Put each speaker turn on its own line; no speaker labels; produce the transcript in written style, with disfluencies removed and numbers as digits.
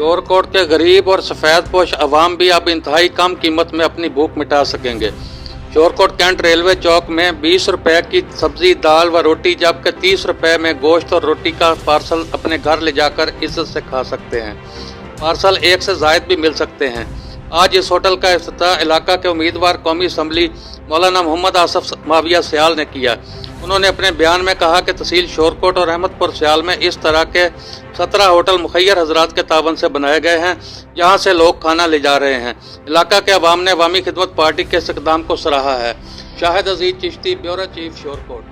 शोरकोट के गरीब और सफ़ेदपोश अवाम भी अब इंतहाई कम कीमत में अपनी भूख मिटा सकेंगे। शोरकोट कैंट रेलवे चौक में 20 रुपए की सब्जी, दाल व रोटी, जबकि 30 रुपए में गोश्त और रोटी का पार्सल अपने घर ले जाकर इज्जत से खा सकते हैं। पार्सल एक से ज़ायद भी मिल सकते हैं। आज इस होटल का इफ्तिताह इलाका के उम्मीदवार कौमी असम्बली मौलाना मोहम्मद आसफ माविया सियाल ने किया। उन्होंने अपने बयान में कहा कि तहसील शोरकोट और अहमदपुर सियाल में इस तरह के 17 होटल मुखैर हजरात के ताबन से बनाए गए हैं, जहां से लोग खाना ले जा रहे हैं। इलाका के अवाम ने अवामी खिदमत पार्टी के इस इक़दाम को सराहा है। शाहिद अजीज चिश्ती, ब्यूरो चीफ, शोरकोट।